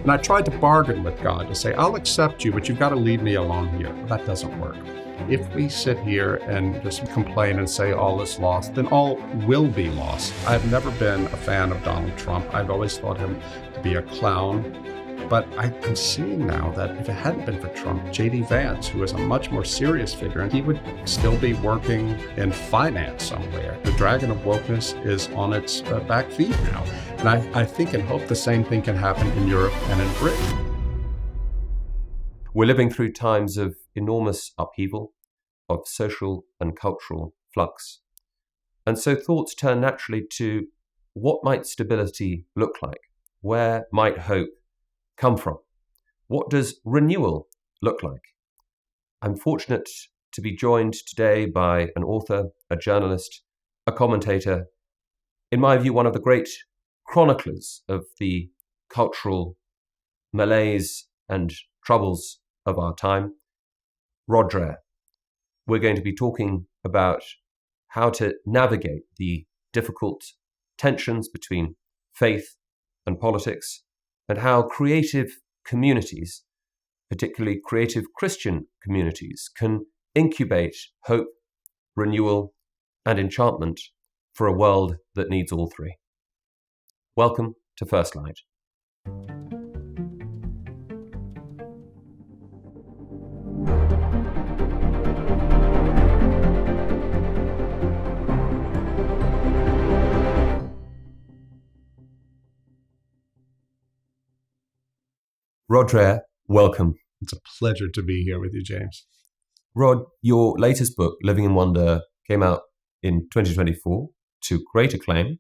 And I tried to bargain with God to say, I'll accept you, but you've got to leave me alone here. Well, that doesn't work. If we sit here and just complain and say all is lost, then all will be lost. I've never been a fan of Donald Trump. I've always thought him to be a clown. But I'm seeing now that if it hadn't been for Trump, J.D. Vance, who is a much more serious figure, and he would still be working in finance somewhere. The dragon of wokeness is on its back feet now. And I think and hope the same thing can happen in Europe and in Britain. We're living through times of enormous upheaval, of social and cultural flux. And so thoughts turn naturally to what might stability look like? Where might hope come from? What does renewal look like? I'm fortunate to be joined today by an author, a journalist, a commentator, in my view, one of the great chroniclers of the cultural malaise and troubles of our time, Rod Dreher. We're going to be talking about how to navigate the difficult tensions between faith and politics, and how creative communities, particularly creative Christian communities, can incubate hope, renewal, and enchantment for a world that needs all three. Welcome to First Light. Rod Dreher, welcome. It's a pleasure to be here with you, James. Rod, your latest book, Living in Wonder, came out in 2024 to great acclaim.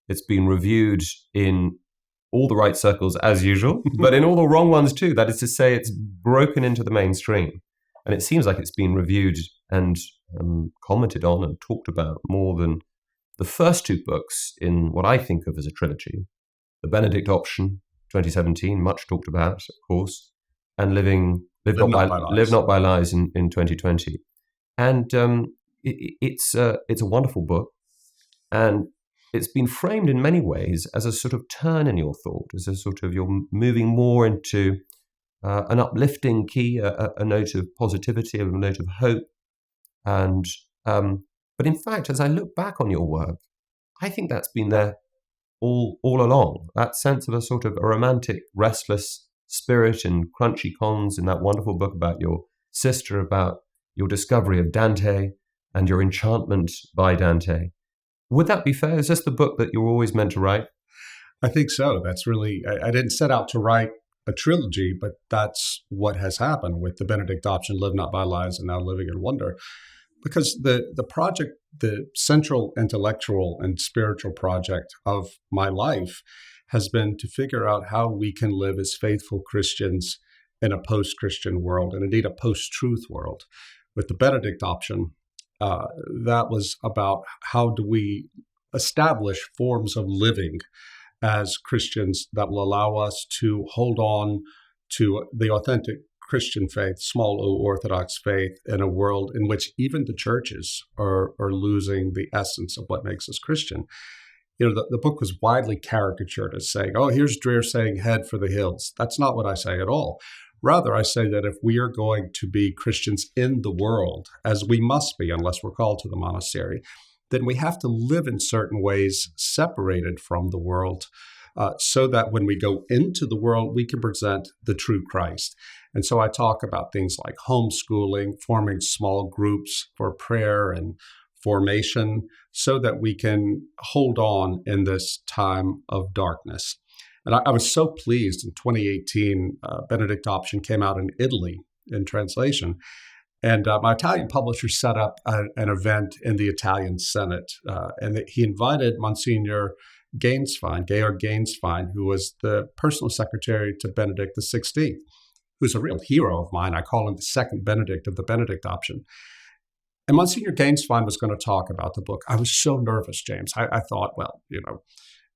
It's been reviewed in all the right circles as usual, but in all the wrong ones too. That is to say, it's broken into the mainstream. And it seems like it's been reviewed and commented on and talked about more than the first two books in what I think of as a trilogy. The Benedict Option, 2017, much talked about, of course, and Live Not by Lies in 2020. And it's a wonderful book, and it's been framed in many ways as a sort of turn in your thought, as a sort of you're moving more into an uplifting key, a note of positivity, a note of hope. And but in fact, as I look back on your work, I think that's been there all along. That sense of a sort of a romantic, restless spirit and crunchy cons in that wonderful book about your sister, about your discovery of Dante and your enchantment by Dante. Would that be fair? Is this the book that you were always meant to write? I think so. That's really, I didn't set out to write a trilogy, but that's what has happened with the Benedict Option, Live Not by Lies, and now Living in Wonder. Because the project, the central intellectual and spiritual project of my life has been to figure out how we can live as faithful Christians in a post-Christian world, and indeed a post-truth world. With the Benedict Option, that was about how do we establish forms of living as Christians that will allow us to hold on to the authentic Christian faith, small o Orthodox faith, in a world in which even the churches are losing the essence of what makes us Christian. You know, the book was widely caricatured as saying, oh, here's Dreher saying head for the hills. That's not what I say at all. Rather, I say that if we are going to be Christians in the world, as we must be unless we're called to the monastery, then we have to live in certain ways separated from the world, so that when we go into the world, we can present the true Christ. And so I talk about things like homeschooling, forming small groups for prayer and formation, so that we can hold on in this time of darkness. And I was so pleased in 2018, Benedict Option came out in Italy in translation. And my Italian publisher set up an event in the Italian Senate. And he invited Monsignor Gainsfine, Georg Gainsfine, who was the personal secretary to Benedict XVI, who's a real hero of mine. I call him the second Benedict of the Benedict Option. And Monsignor Gainsfine was going to talk about the book. I was so nervous, James. I thought, well, you know,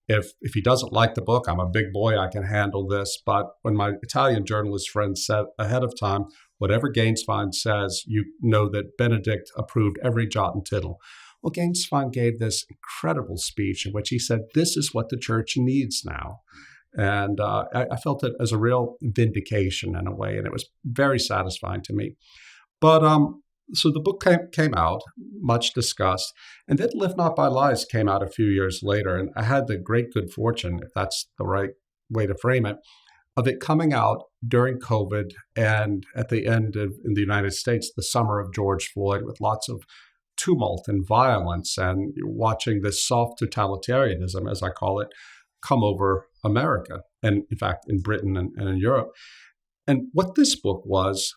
if he doesn't like the book, I'm a big boy, I can handle this. But when my Italian journalist friend said ahead of time, whatever Gainsfine says, you know that Benedict approved every jot and tittle. Well, Gainsfine gave this incredible speech in which he said, this is what the church needs now. And I felt it as a real vindication in a way, and it was very satisfying to me. But so the book came out, much discussed, and then Live Not by Lies came out a few years later, and I had the great good fortune, if that's the right way to frame it, of it coming out during COVID and at the end of, in the United States, the summer of George Floyd, with lots of tumult and violence, and watching this soft totalitarianism, as I call it, come over America, and in fact, in Britain and in Europe. And what this book was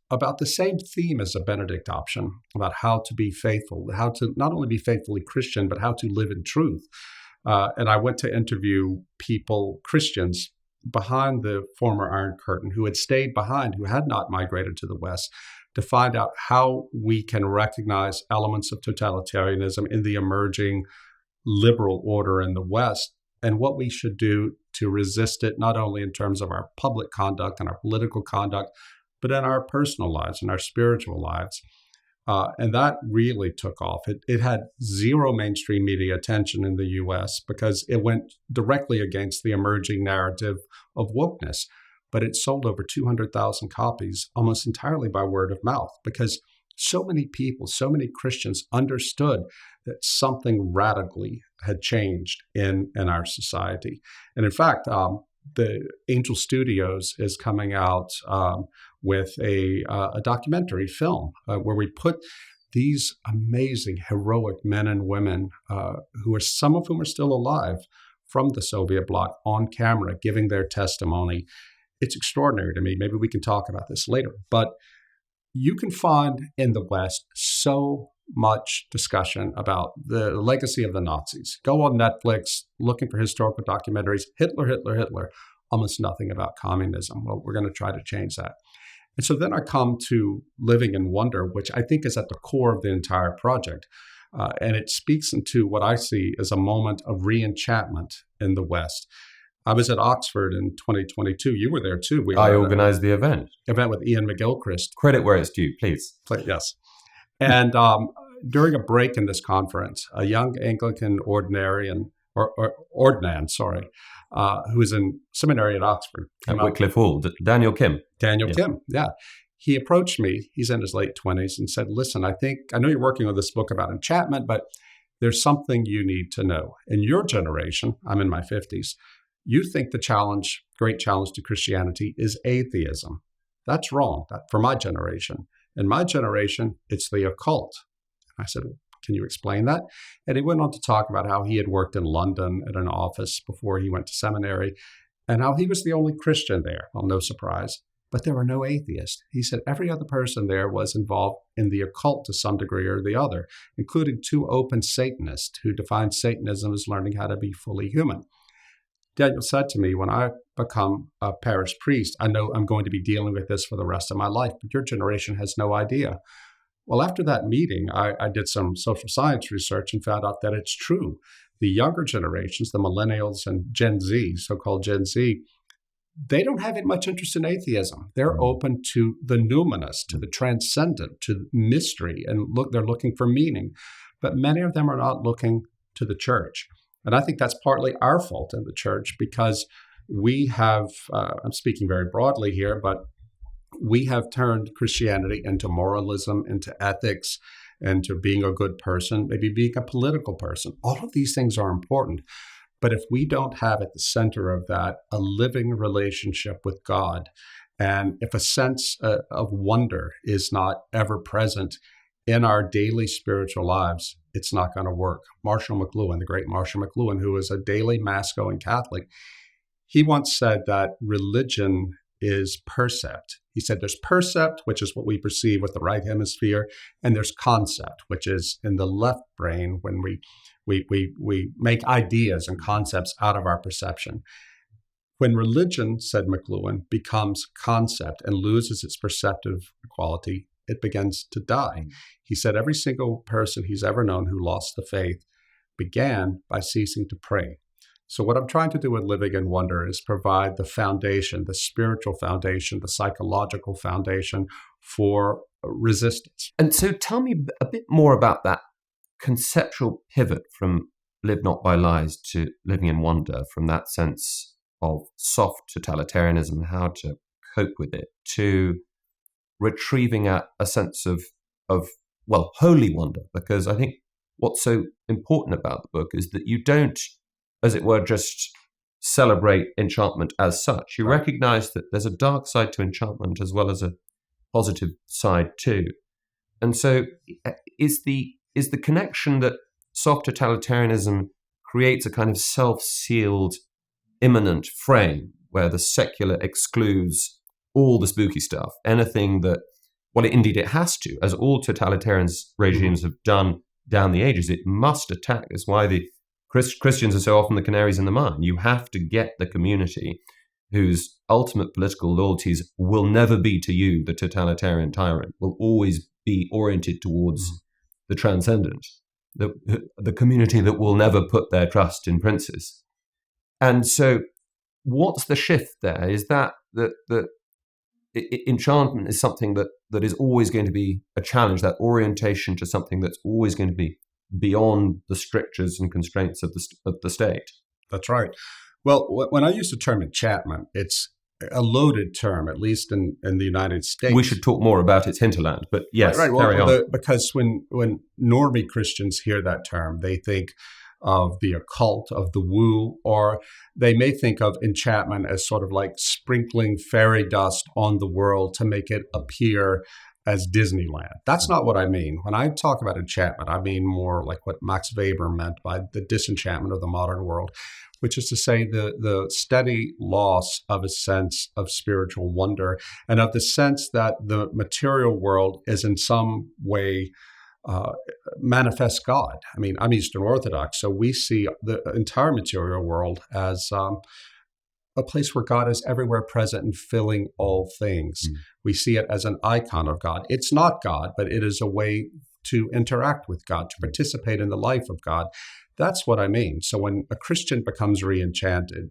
about the same theme as a Benedict option, about how to be faithful, how to not only be faithfully Christian, but how to live in truth. And I went to interview people, Christians, behind the former Iron Curtain who had stayed behind, who had not migrated to the West, to find out how we can recognize elements of totalitarianism in the emerging liberal order in the West, and what we should do to resist it, not only in terms of our public conduct and our political conduct, but in our personal lives and our spiritual lives. And that really took off. It had zero mainstream media attention in the US because it went directly against the emerging narrative of wokeness. But it sold over 200,000 copies, almost entirely by word of mouth, because so many people, so many Christians understood that something radically had changed in our society. And in fact, the Angel Studios is coming out with a documentary film where we put these amazing, heroic men and women, some of whom are still alive, from the Soviet bloc on camera, giving their testimony. It's extraordinary to me. Maybe we can talk about this later. But you can find in the West so much discussion about the legacy of the Nazis. Go on Netflix, looking for historical documentaries, Hitler, Hitler, Hitler, almost nothing about communism. Well, we're going to try to change that. And so then I come to Living in Wonder, which I think is at the core of the entire project. And it speaks into what I see as a moment of re-enchantment in the West. I was at Oxford in 2022. You were there too. I organized the event. Event with Ian McGilchrist. Credit where it's due, please. Yes. And during a break in this conference, a young Anglican ordinand, who was in seminary at Oxford. At Wycliffe Hall, Daniel Kim. Kim, yeah. He approached me, he's in his late 20s, and said, listen, I know you're working on this book about enchantment, but there's something you need to know. In your generation, I'm in my 50s, you think the great challenge to Christianity is atheism. That's wrong for my generation. In my generation, it's the occult. I said, can you explain that? And he went on to talk about how he had worked in London at an office before he went to seminary, and how he was the only Christian there. Well, no surprise. But there were no atheists. He said every other person there was involved in the occult to some degree or the other, including two open Satanists who defined Satanism as learning how to be fully human. Daniel said to me, when I become a parish priest, I know I'm going to be dealing with this for the rest of my life, but your generation has no idea. Well, after that meeting, I did some social science research and found out that it's true. The younger generations, the millennials and Gen Z, so-called Gen Z, they don't have much interest in atheism. They're open to the numinous, to the transcendent, to mystery, and they're looking for meaning. But many of them are not looking to the church. And I think that's partly our fault in the church, because we have, I'm speaking very broadly here, but we have turned Christianity into moralism, into ethics, into being a good person, maybe being a political person. All of these things are important. But if we don't have at the center of that a living relationship with God, and if a sense of wonder is not ever present in our daily spiritual lives, it's not going to work. Marshall McLuhan, the great Marshall McLuhan, who is a daily Mass-going Catholic, he once said that religion is percept. He said there's percept, which is what we perceive with the right hemisphere, and there's concept, which is in the left brain when we make ideas and concepts out of our perception. When religion, said McLuhan, becomes concept and loses its perceptive quality, it begins to die. He said every single person he's ever known who lost the faith began by ceasing to pray. So what I'm trying to do with Living in Wonder is provide the foundation, the spiritual foundation, the psychological foundation for resistance. And so tell me a bit more about that conceptual pivot from Live Not by Lies to Living in Wonder, from that sense of soft totalitarianism and how to cope with it, to retrieving a sense of holy wonder. Because I think what's so important about the book is that you don't, as it were, just celebrate enchantment as such. You recognize that there's a dark side to enchantment as well as a positive side too. And so is the connection that soft totalitarianism creates a kind of self-sealed immanent frame where the secular excludes all the spooky stuff, anything that, well, indeed it has to, as all totalitarian regimes have done down the ages. It must attack. That's why the Christians are so often the canaries in the mine. You have to get the community whose ultimate political loyalties will never be to you, the totalitarian tyrant, will always be oriented towards the transcendent, the community that will never put their trust in princes. And so what's the shift there? Is that enchantment is something that is always going to be a challenge, that orientation to something that's always going to be beyond the strictures and constraints of the state. That's right. Well, when I use the term enchantment, it's a loaded term, at least in the United States. We should talk more about its hinterland, but yes, right. Carry on. Because when normie Christians hear that term, they think of the occult, of the woo, or they may think of enchantment as sort of like sprinkling fairy dust on the world to make it appear as Disneyland. That's not what I mean. When I talk about enchantment, I mean more like what Max Weber meant by the disenchantment of the modern world, which is to say the steady loss of a sense of spiritual wonder and of the sense that the material world is in some way manifests God. I mean, I'm Eastern Orthodox, so we see the entire material world as a place where God is everywhere present and filling all things. We see it as an icon of God. It's not God, but it is a way to interact with God, to participate in the life of God. That's what I mean. So when a Christian becomes re-enchanted,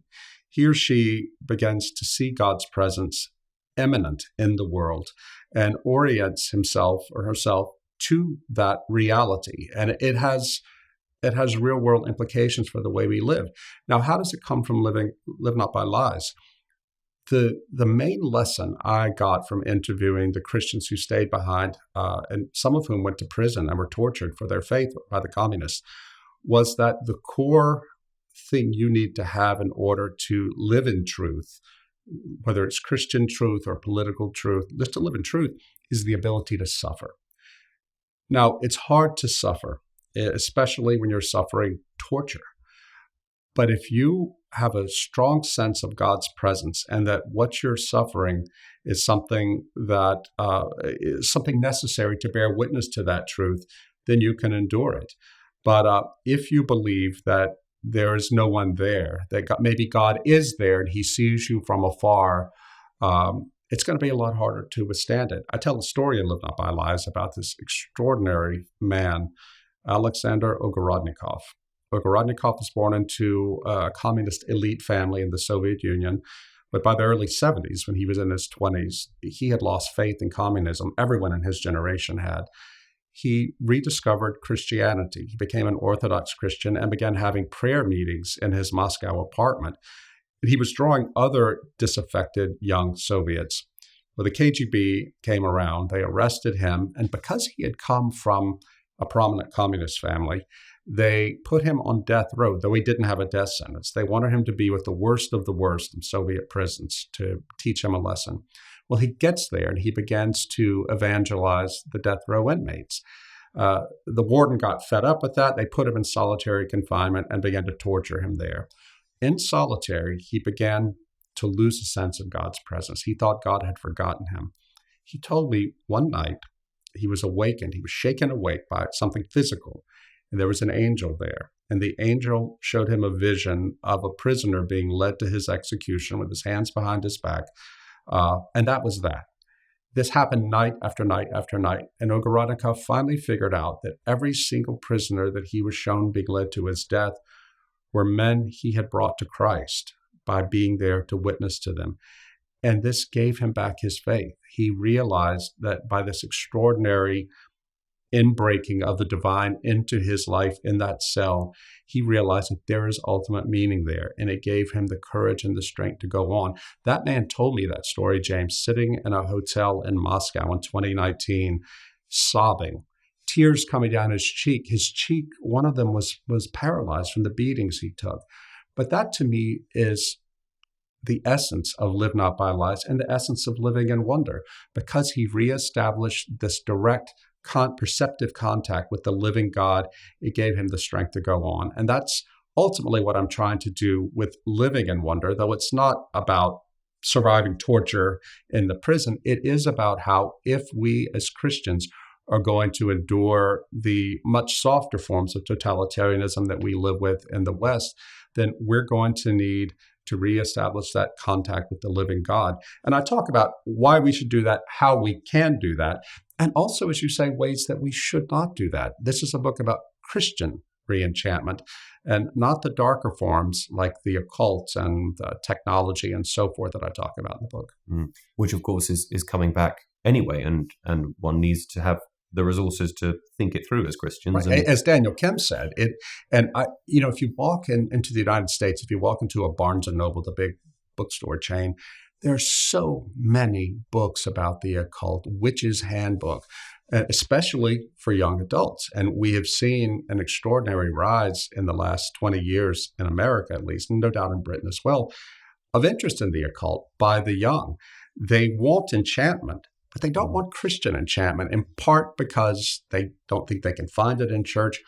he or she begins to see God's presence immanent in the world and orients himself or herself to that reality. And it has real world implications for the way we live. Now, how does it come from live not by lies? The main lesson I got from interviewing the Christians who stayed behind, and some of whom went to prison and were tortured for their faith by the communists, was that the core thing you need to have in order to live in truth, whether it's Christian truth or political truth, just to live in truth, is the ability to suffer. Now, it's hard to suffer, especially when you're suffering torture. But if you have a strong sense of God's presence and that what you're suffering is something that is something necessary to bear witness to that truth, then you can endure it. But if you believe that there is no one there, that maybe God is there and he sees you from afar, it's going to be a lot harder to withstand it. I tell the story in Live Not by Lies about this extraordinary man, Alexander Ogorodnikov. Ogorodnikov was born into a communist elite family in the Soviet Union, but by the early 70s, when he was in his 20s, he had lost faith in communism. Everyone in his generation had. He rediscovered Christianity. He became an Orthodox Christian and began having prayer meetings in his Moscow apartment. He was drawing other disaffected young Soviets. Well, the KGB came around, they arrested him, and because he had come from a prominent communist family, they put him on death row, though he didn't have a death sentence. They wanted him to be with the worst of the worst in Soviet prisons to teach him a lesson. Well, he gets there and he begins to evangelize the death row inmates. The warden got fed up with that. They put him in solitary confinement and began to torture him there. In solitary, he began to lose a sense of God's presence. He thought God had forgotten him. He told me one night he was awakened. He was shaken awake by something physical, and there was an angel there. And the angel showed him a vision of a prisoner being led to his execution with his hands behind his back. And that was that. This happened night after night after night. And Ogorodnikov finally figured out that every single prisoner that he was shown being led to his death were men he had brought to Christ by being there to witness to them. And this gave him back his faith. He realized that by this extraordinary inbreaking of the divine into his life in that cell, he realized that there is ultimate meaning there, and it gave him the courage and the strength to go on. That man told me that story, James, sitting in a hotel in Moscow in 2019, sobbing, tears coming down his cheek. His cheek, one of them was paralyzed from the beatings he took. But that to me is the essence of Live Not by Lies and the essence of living in wonder, because he reestablished this direct perceptive contact with the living God. It gave him the strength to go on. And that's ultimately what I'm trying to do with Living in Wonder, though it's not about surviving torture in the prison. It is about how, if we as Christians are going to endure the much softer forms of totalitarianism that we live with in the West, then we're going to need to reestablish that contact with the living God. And I talk about why we should do that, how we can do that, and also, as you say, ways that we should not do that. This is a book about Christian re-enchantment and not the darker forms like the occult and technology and so forth that I talk about in the book. Which, of course, is coming back anyway, and one needs to have the resources to think it through as Christians. Right. As Daniel Kim said, if you walk into the United States, if you walk into a Barnes & Noble, the big bookstore chain, there's so many books about the occult, Witch's Handbook, especially for young adults. And we have seen an extraordinary rise in the last 20 years in America, at least, and no doubt in Britain as well, of interest in the occult by the young. They want enchantment, but they don't want Christian enchantment, in part because they don't think they can find it in church,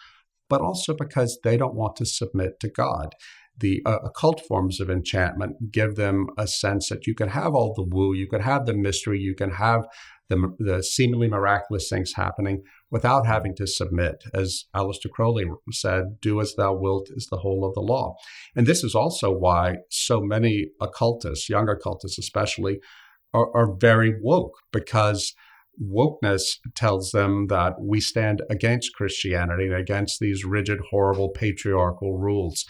but also because they don't want to submit to God. The occult forms of enchantment give them a sense that you can have all the woo, you can have the mystery, you can have the seemingly miraculous things happening without having to submit. As Aleister Crowley said, "Do as thou wilt is the whole of the law." And this is also why so many occultists, young occultists especially, are very woke, because wokeness tells them that we stand against Christianity and against these rigid, horrible, patriarchal rules.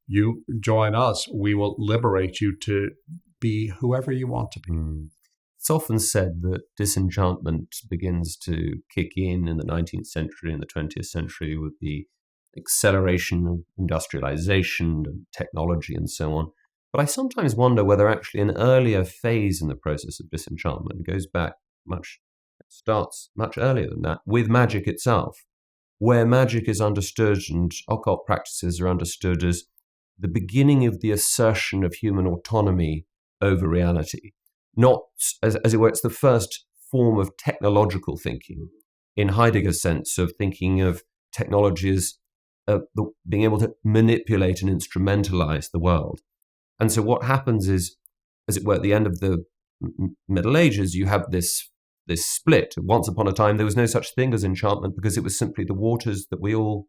You join us, we will liberate you to be whoever you want to be. It's often said that disenchantment begins to kick in the 19th century and the 20th century with the acceleration of industrialization and technology and so on. But I sometimes wonder whether actually an earlier phase in the process of disenchantment starts much earlier than that, with magic itself, where magic is understood and occult practices are understood as the beginning of the assertion of human autonomy over reality. Not, as it were, it's the first form of technological thinking, in Heidegger's sense of thinking of technology as being able to manipulate and instrumentalize the world. And so what happens is, as it were, at the end of the Middle Ages, you have this split. Once upon a time, there was no such thing as enchantment because it was simply the waters that we all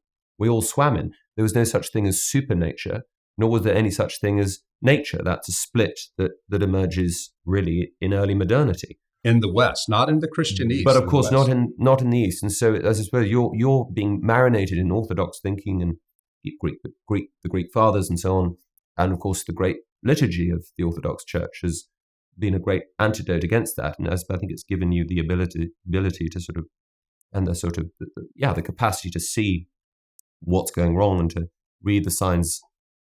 swam in. There was no such thing as supernature, nor was there any such thing as nature. That's a split that emerges really in early modernity. In the West, not in the Christian East. But of course, not in the East. And so, as I suppose, you're being marinated in Orthodox thinking and the Greek fathers and so on. And of course, the great liturgy of the Orthodox Church has been a great antidote against that. And as I think it's given you the ability to sort of, and the capacity to see what's going wrong and to read the signs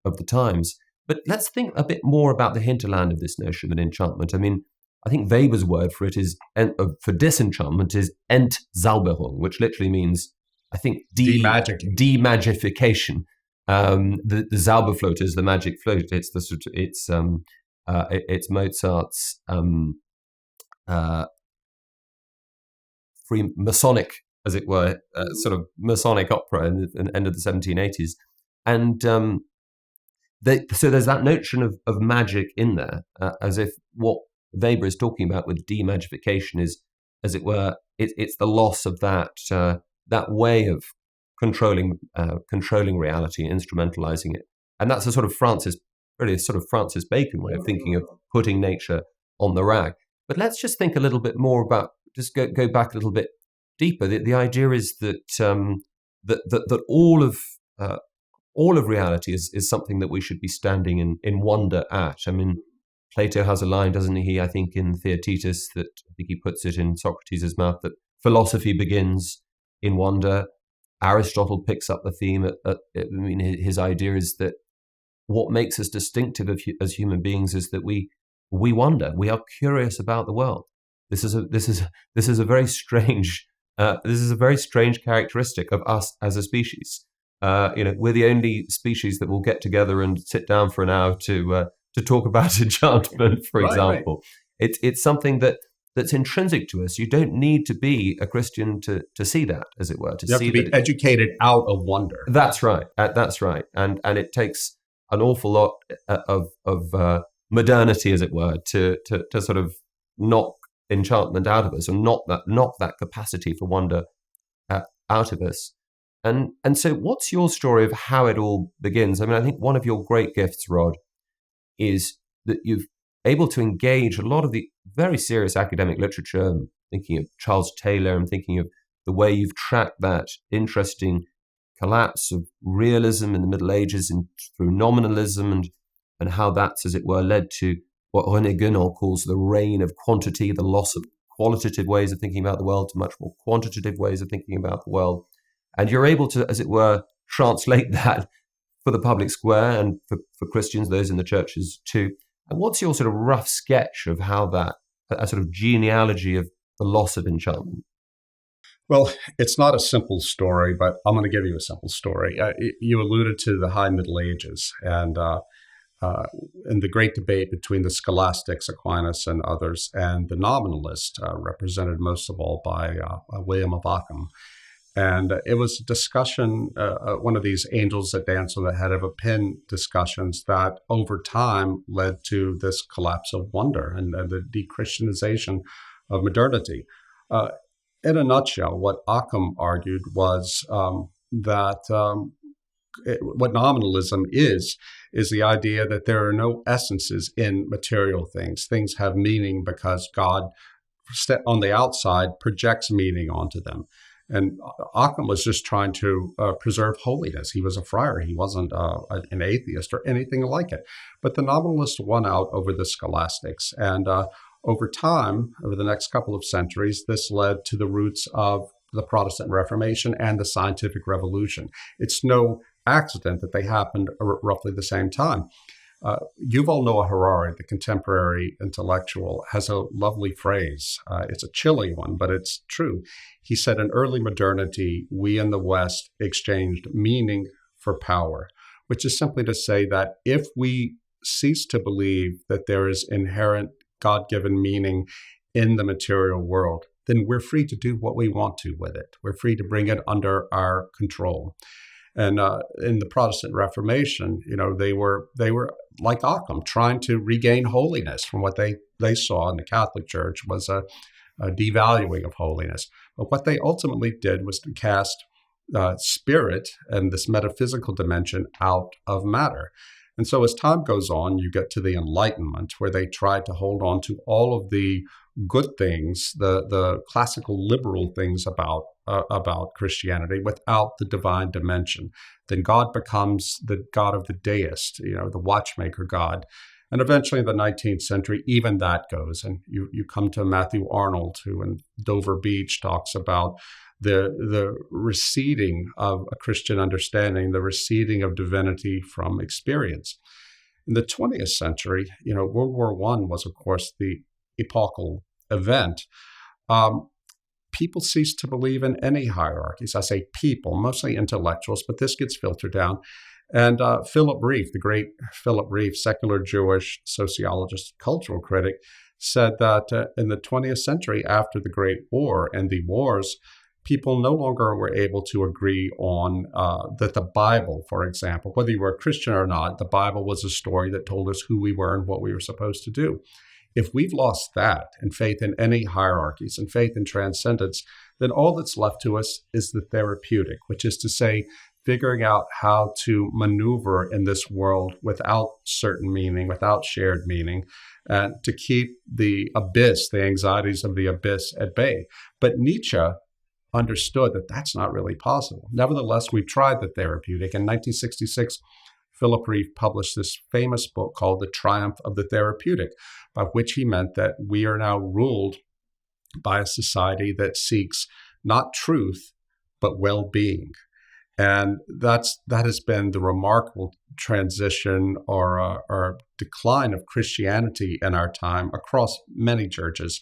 of the times. But let's think a bit more about the hinterland of this notion of enchantment. I mean, I think Weber's word for it is, for disenchantment, is Entzauberung, which literally means, I think, demagification. The Zauberflöte is the magic float. It's the sort of, it's Mozart's Freemasonic, as it were, sort of Masonic opera in the end of the 1780s, and so there's that notion of magic in there, as if what Weber is talking about with demagification is, as it were, it's the loss of that way of controlling reality, instrumentalizing it, and that's a sort of Francis Bacon way of thinking of putting nature on the rag. But let's just think a little bit more about, just go back a little bit deeper. The idea is that that all of reality is something that we should be standing in wonder at. I mean, Plato has a line, doesn't he? I think in Theaetetus, that I think he puts it in Socrates' mouth, that philosophy begins in wonder. Aristotle picks up the theme. His idea is that what makes us distinctive as human beings is that we wonder. We are curious about the world. This is a very strange characteristic of us as a species. We're the only species that will get together and sit down for an hour to talk about enchantment, for example. Right. It's something that's intrinsic to us. You don't need to be a Christian to see that, as it were. You have to be educated out of wonder. That's right. And it takes an awful lot of modernity, as it were, to sort of knock enchantment out of us, or knock that capacity for wonder out of us. And so what's your story of how it all begins? I mean, I think one of your great gifts, Rod, is that you've able to engage a lot of the very serious academic literature. I'm thinking of Charles Taylor, I'm thinking of the way you've tracked that interesting collapse of realism in the Middle Ages and through nominalism, and how that's, as it were, led to what René Guénon calls the reign of quantity, the loss of qualitative ways of thinking about the world to much more quantitative ways of thinking about the world. And you're able to, as it were, translate that for the public square and for Christians, those in the churches too. And what's your sort of rough sketch of how that, a sort of genealogy of the loss of enchantment? Well, it's not a simple story, but I'm going to give you a simple story. You alluded to the High Middle Ages and the great debate between the scholastics, Aquinas and others, and the nominalists, represented most of all by William of Ockham. And it was a discussion, one of these angels that dance on the head of a pin discussions that over time led to this collapse of wonder and the de-Christianization of modernity. In a nutshell, what Occam argued was that what nominalism is the idea that there are no essences in material things. Things have meaning because God, on the outside, projects meaning onto them. And Occam was just trying to preserve holiness. He was a friar. He wasn't an atheist or anything like it. But the nominalists won out over the scholastics. And over time, over the next couple of centuries, this led to the roots of the Protestant Reformation and the scientific revolution. It's no accident that they happened roughly the same time. Yuval Noah Harari, the contemporary intellectual, has a lovely phrase. It's a chilly one, but it's true. He said, in early modernity, we in the West exchanged meaning for power, which is simply to say that if we cease to believe that there is inherent God-given meaning in the material world, then we're free to do what we want to with it. We're free to bring it under our control. And in the Protestant Reformation, they were like Occam, trying to regain holiness from what they saw in the Catholic Church was a devaluing of holiness. But what they ultimately did was to cast spirit and this metaphysical dimension out of matter. And so as time goes on, you get to the Enlightenment, where they tried to hold on to all of the good things, the classical liberal things about Christianity without the divine dimension. Then God becomes the God of the deist, the watchmaker God. And eventually in the 19th century, even that goes. And you come to Matthew Arnold, who in Dover Beach talks about the receding of a Christian understanding, the receding of divinity from experience. In the 20th century, World War I was, of course, the epochal event. People ceased to believe in any hierarchies. I say people, mostly intellectuals, but this gets filtered down. And Philip Rieff, the great Philip Rieff, secular Jewish sociologist, cultural critic, said that in the 20th century, after the Great War and the wars, people no longer were able to agree on that the Bible, for example, whether you were a Christian or not, the Bible was a story that told us who we were and what we were supposed to do. If we've lost that and faith in any hierarchies and faith in transcendence, then all that's left to us is the therapeutic, which is to say, figuring out how to maneuver in this world without certain meaning, without shared meaning, and to keep the abyss, the anxieties of the abyss at bay. But Nietzsche understood that that's not really possible. Nevertheless, we tried the therapeutic. In 1966, Philip Rieff published this famous book called The Triumph of the Therapeutic, by which he meant that we are now ruled by a society that seeks not truth, but well-being. And that has been the remarkable transition or decline of Christianity in our time across many churches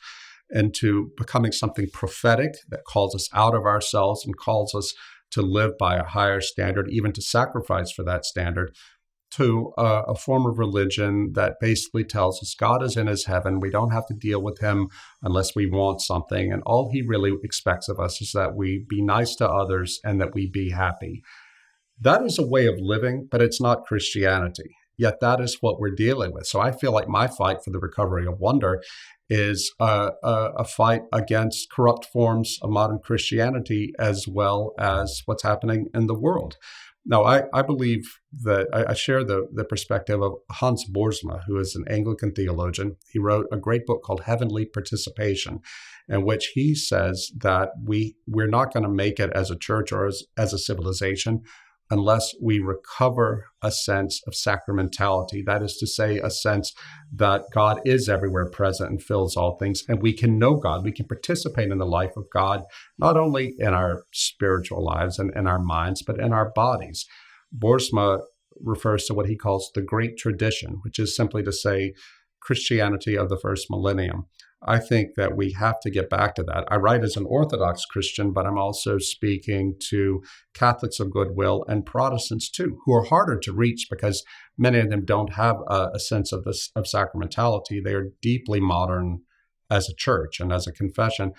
into becoming something prophetic that calls us out of ourselves and calls us to live by a higher standard, even to sacrifice for that standard, to a form of religion that basically tells us God is in his heaven. We don't have to deal with him unless we want something. And all he really expects of us is that we be nice to others and that we be happy. That is a way of living, but it's not Christianity. Yet that is what we're dealing with. So I feel like my fight for the recovery of wonder is a fight against corrupt forms of modern Christianity as well as what's happening in the world. Now, I believe that I share the perspective of Hans Boersma, who is an Anglican theologian. He wrote a great book called Heavenly Participation, in which he says that we're not going to make it as a church or as a civilization unless we recover a sense of sacramentality. That is to say, a sense that God is everywhere present and fills all things, and we can know God. We can participate in the life of God, not only in our spiritual lives and in our minds, but in our bodies. Boersma refers to what he calls the Great Tradition, which is simply to say Christianity of the first millennium. I think that we have to get back to that. I write as an Orthodox Christian, but I'm also speaking to Catholics of goodwill and Protestants too, who are harder to reach because many of them don't have a sense of sacramentality. They are deeply modern as a church and as a confession.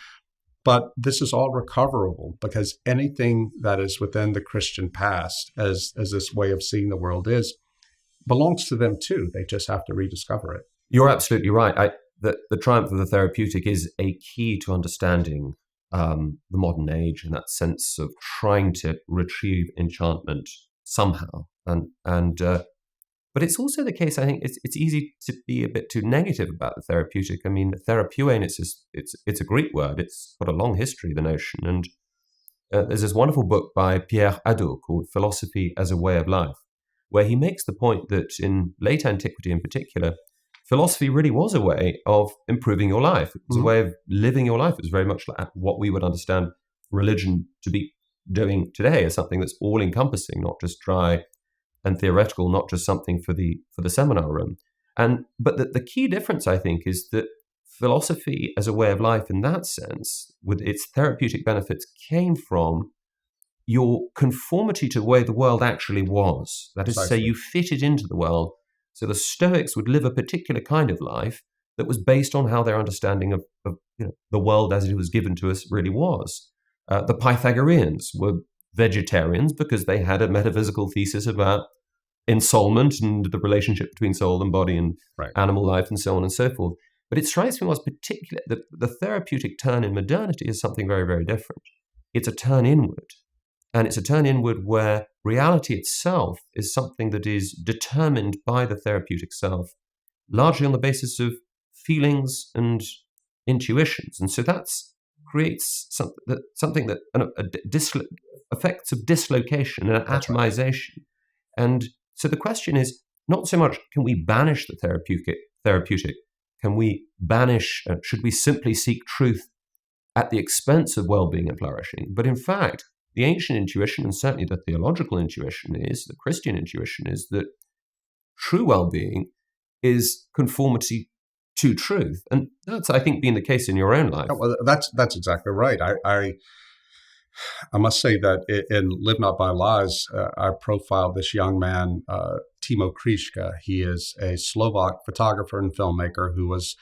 But this is all recoverable because anything that is within the Christian past, as this way of seeing the world is, belongs to them too. They just have to rediscover it. You're absolutely right. The triumph of the therapeutic is a key to understanding the modern age and that sense of trying to retrieve enchantment somehow. But it's also the case, I think, it's easy to be a bit too negative about the therapeutic. I mean, therapeuein, it's a Greek word. It's got a long history, the notion. And there's this wonderful book by Pierre Hadot called Philosophy as a Way of Life, where he makes the point that in late antiquity in particular, philosophy really was a way of improving your life. It was a way of living your life. It was very much like what we would understand religion to be doing today, as something that's all-encompassing, not just dry and theoretical, not just something for the seminar room. But the key difference, I think, is that philosophy as a way of life in that sense, with its therapeutic benefits, came from your conformity to the way the world actually was. That is to say, you fitted into the world. So the Stoics would live a particular kind of life that was based on how their understanding of the world as it was given to us really was. The Pythagoreans were vegetarians because they had a metaphysical thesis about ensoulment and the relationship between soul and body and animal life and so on and so forth. But it strikes me as particular that the therapeutic turn in modernity is something very, very different. It's a turn inward. And it's a turn inward where reality itself is something that is determined by the therapeutic self, largely on the basis of feelings and intuitions. And so that creates something that effects of dislocation and atomization. And so the question is not so much can we banish the therapeutic? Can we banish, should we simply seek truth at the expense of well-being and flourishing? But in fact, the ancient intuition, and certainly the theological intuition the Christian intuition is that true well-being is conformity to truth. And that's, I think, been the case in your own life. Well, that's exactly right. I must say that in Live Not by Lies, I profiled this young man, Timo Kriška. He is a Slovak photographer and filmmaker who was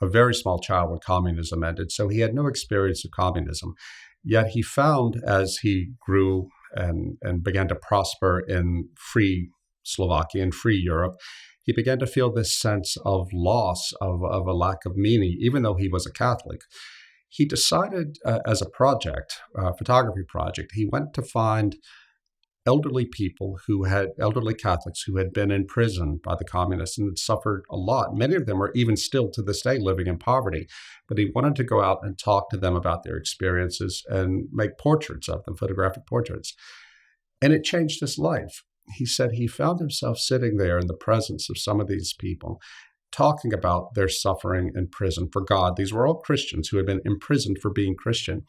a very small child when communism ended. So he had no experience of communism. Yet he found, as he grew and began to prosper in free Slovakia and free Europe, he began to feel this sense of loss, of a lack of meaning, even though he was a Catholic. He decided as a project, photography project, he went to find elderly Catholics who had been in prison by the communists and had suffered a lot. Many of them are even still to this day living in poverty. But he wanted to go out and talk to them about their experiences and make portraits of them, photographic portraits. And it changed his life. He said he found himself sitting there in the presence of some of these people, talking about their suffering in prison for God. These were all Christians who had been imprisoned for being Christian.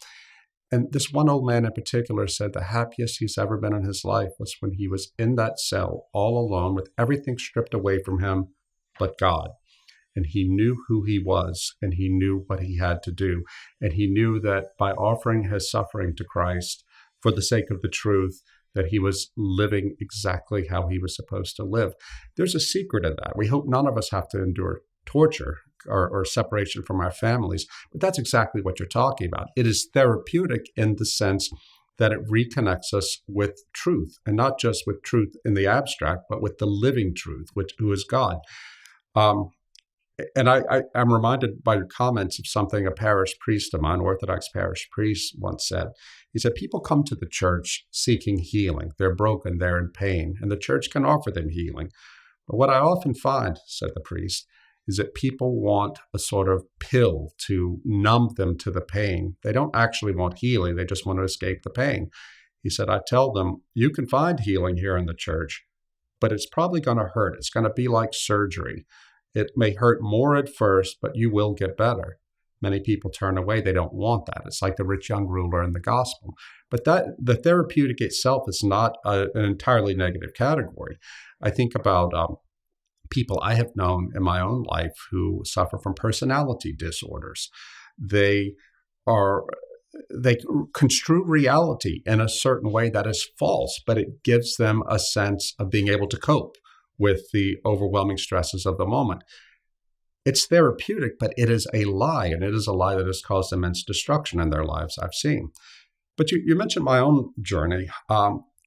And this one old man in particular said the happiest he's ever been in his life was when he was in that cell all alone with everything stripped away from him but God. And he knew who he was, and he knew what he had to do. And he knew that by offering his suffering to Christ for the sake of the truth, that he was living exactly how he was supposed to live. There's a secret in that. We hope none of us have to endure torture or separation from our families, but that's exactly what you're talking about. It is therapeutic in the sense that it reconnects us with truth, and not just with truth in the abstract, but with the living truth, who is God. And I'm reminded by your comments of something a parish priest of mine, Orthodox parish priest, once said. He said, people come to the church seeking healing. They're broken, they're in pain, and the church can offer them healing. But what I often find, said the priest, is that people want a sort of pill to numb them to the pain. They don't actually want healing. They just want to escape the pain. He said, I tell them, you can find healing here in the church, but it's probably going to hurt. It's going to be like surgery. It may hurt more at first, but you will get better. Many people turn away. They don't want that. It's like the rich young ruler in the gospel. But the therapeutic itself is not an entirely negative category. I think about people I have known in my own life who suffer from personality disorders. They construe reality in a certain way that is false, but it gives them a sense of being able to cope with the overwhelming stresses of the moment. It's therapeutic, but it is a lie, and it is a lie that has caused immense destruction in their lives, I've seen. But you mentioned my own journey.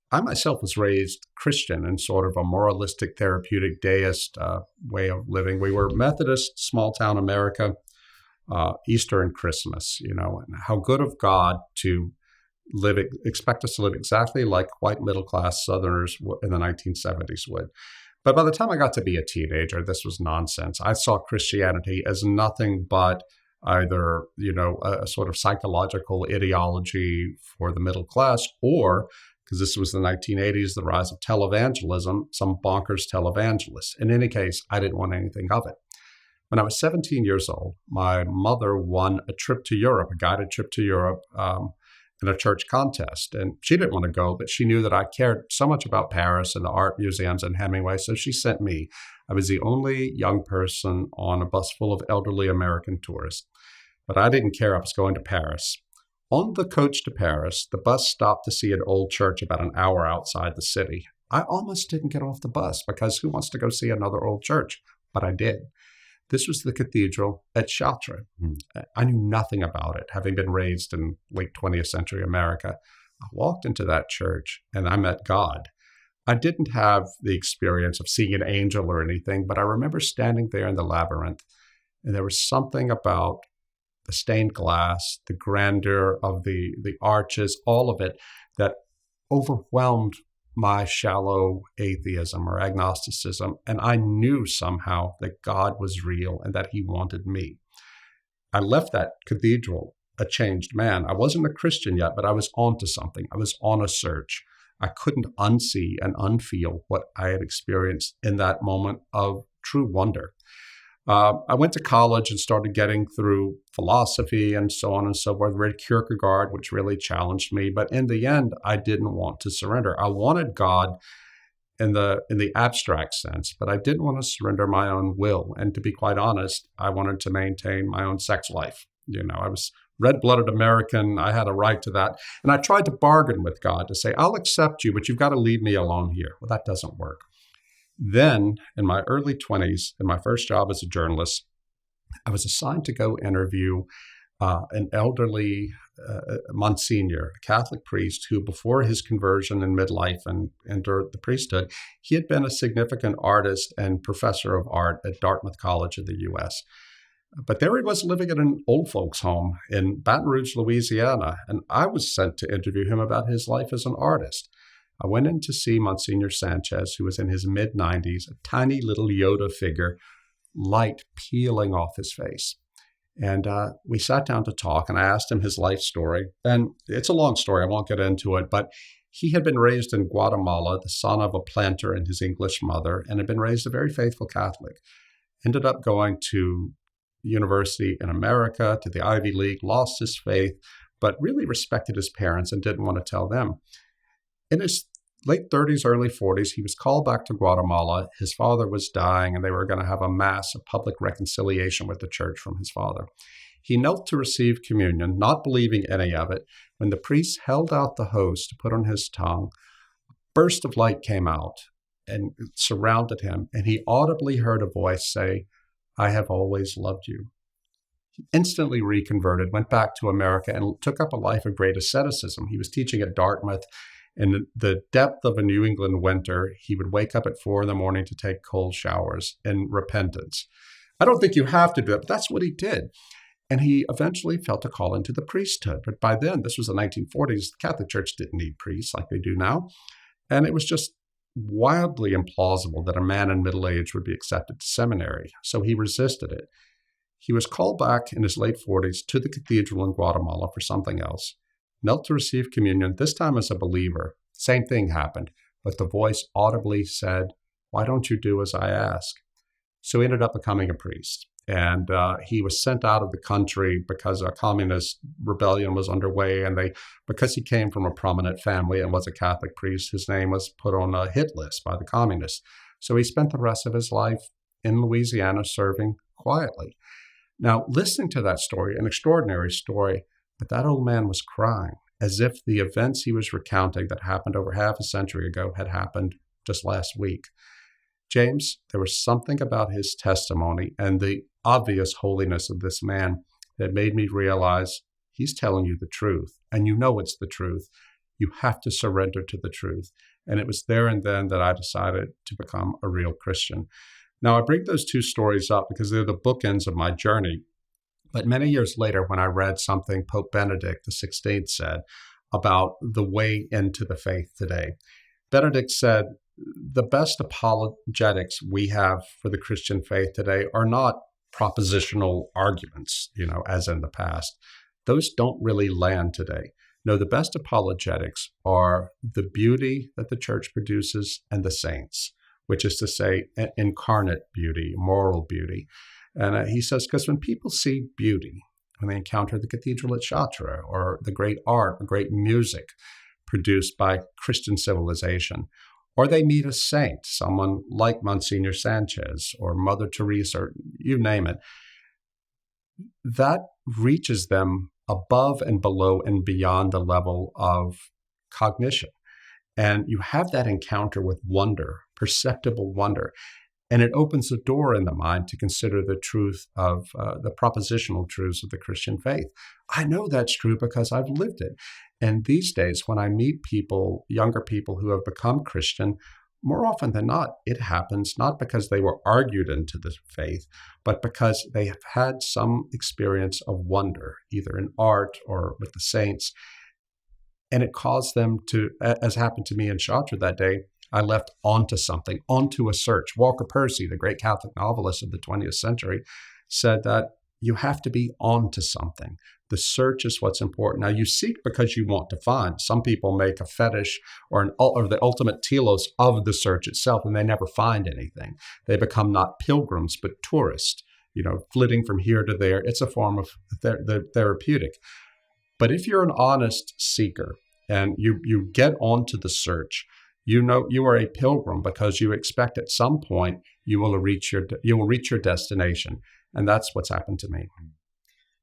I myself was raised Christian in sort of a moralistic, therapeutic, deist way of living. We were Methodist, small-town America, Easter and Christmas, and how good of God to expect us to live exactly like white middle-class Southerners in the 1970s would. But by the time I got to be a teenager, this was nonsense. I saw Christianity as nothing but either, a sort of psychological ideology for the middle class, or, because this was the 1980s, the rise of televangelism, some bonkers televangelist. In any case, I didn't want anything of it. When I was 17 years old, my mother won a trip to Europe, a guided trip to Europe, in a church contest. And she didn't want to go, but she knew that I cared so much about Paris and the art museums and Hemingway, so she sent me. I was the only young person on a bus full of elderly American tourists. But I didn't care. I was going to Paris. On the coach to Paris, the bus stopped to see an old church about an hour outside the city. I almost didn't get off the bus because who wants to go see another old church? But I did. This was the cathedral at Chartres. I knew nothing about it, having been raised in late 20th century America. I walked into that church and I met God. I didn't have the experience of seeing an angel or anything, but I remember standing there in the labyrinth, and there was something about the stained glass, the grandeur of the arches, all of it, that overwhelmed my shallow atheism or agnosticism. And I knew somehow that God was real and that he wanted me. I left that cathedral a changed man. I wasn't a Christian yet, but I was onto something. I was on a search. I couldn't unsee and unfeel what I had experienced in that moment of true wonder. I went to college and started getting through philosophy and so on and so forth, read Kierkegaard, which really challenged me. But in the end, I didn't want to surrender. I wanted God in the abstract sense, but I didn't want to surrender my own will. And to be quite honest, I wanted to maintain my own sex life. I was red-blooded American. I had a right to that. And I tried to bargain with God to say, I'll accept you, but you've got to leave me alone here. Well, that doesn't work. Then, in my early 20s, in my first job as a journalist, I was assigned to go interview an elderly Monsignor, a Catholic priest who, before his conversion in midlife and entered the priesthood, he had been a significant artist and professor of art at Dartmouth College in the U.S. But there he was living in an old folks' home in Baton Rouge, Louisiana, and I was sent to interview him about his life as an artist. I went in to see Monsignor Sanchez, who was in his mid-90s, a tiny little Yoda figure, light peeling off his face. And we sat down to talk, and I asked him his life story. And it's a long story. I won't get into it, but he had been raised in Guatemala, the son of a planter and his English mother, and had been raised a very faithful Catholic. Ended up going to university in America, to the Ivy League, lost his faith, but really respected his parents and didn't want to tell them. In his late 30s, early 40s, he was called back to Guatemala. His father was dying, and they were going to have a mass of public reconciliation with the church from his father. He knelt to receive communion, not believing any of it. When the priest held out the host to put on his tongue, a burst of light came out and surrounded him, and he audibly heard a voice say, "I have always loved you." He instantly reconverted, went back to America, and took up a life of great asceticism. He was teaching at Dartmouth. In the depth of a New England winter, he would wake up at 4 a.m. to take cold showers in repentance. I don't think you have to do it, but that's what he did. And he eventually felt a call into the priesthood. But by then, this was the 1940s, the Catholic Church didn't need priests like they do now. And it was just wildly implausible that a man in middle age would be accepted to seminary. So he resisted it. He was called back in his late 40s to the cathedral in Guatemala for something else. Knelt to receive communion, this time as a believer. Same thing happened, but the voice audibly said, "Why don't you do as I ask?" So he ended up becoming a priest. And he was sent out of the country because a communist rebellion was underway. And because he came from a prominent family and was a Catholic priest, his name was put on a hit list by the communists. So he spent the rest of his life in Louisiana serving quietly. Now, listening to that story, an extraordinary story, but that old man was crying as if the events he was recounting that happened over half a century ago had happened just last week. James, there was something about his testimony and the obvious holiness of this man that made me realize he's telling you the truth, and you know it's the truth. You have to surrender to the truth. And it was there and then that I decided to become a real Christian. Now, I bring those two stories up because they're the bookends of my journey. But many years later, when I read something Pope Benedict XVI said about the way into the faith today, Benedict said, the best apologetics we have for the Christian faith today are not propositional arguments, as in the past. Those don't really land today. No, the best apologetics are the beauty that the church produces and the saints, which is to say incarnate beauty, moral beauty. And he says, because when people see beauty, when they encounter the cathedral at Chartres or the great art, the great music produced by Christian civilization, or they meet a saint, someone like Monsignor Sanchez or Mother Teresa, or you name it, that reaches them above and below and beyond the level of cognition. And you have that encounter with wonder, perceptible wonder. And it opens the door in the mind to consider the truth of the propositional truths of the Christian faith. I know that's true because I've lived it. And these days, when I meet people, younger people who have become Christian, more often than not, it happens not because they were argued into the faith, but because they have had some experience of wonder, either in art or with the saints. And it caused them to, as happened to me in Chartres that day, I left onto something, onto a search. Walker Percy, the great Catholic novelist of the 20th century, said that you have to be onto something. The search is what's important. Now, you seek because you want to find. Some people make a fetish or the ultimate telos of the search itself, and they never find anything. They become not pilgrims, but tourists, flitting from here to there. It's a form of therapeutic. But if you're an honest seeker and you get onto the search, you are a pilgrim because you expect at some point you will reach your destination. And that's what's happened to me.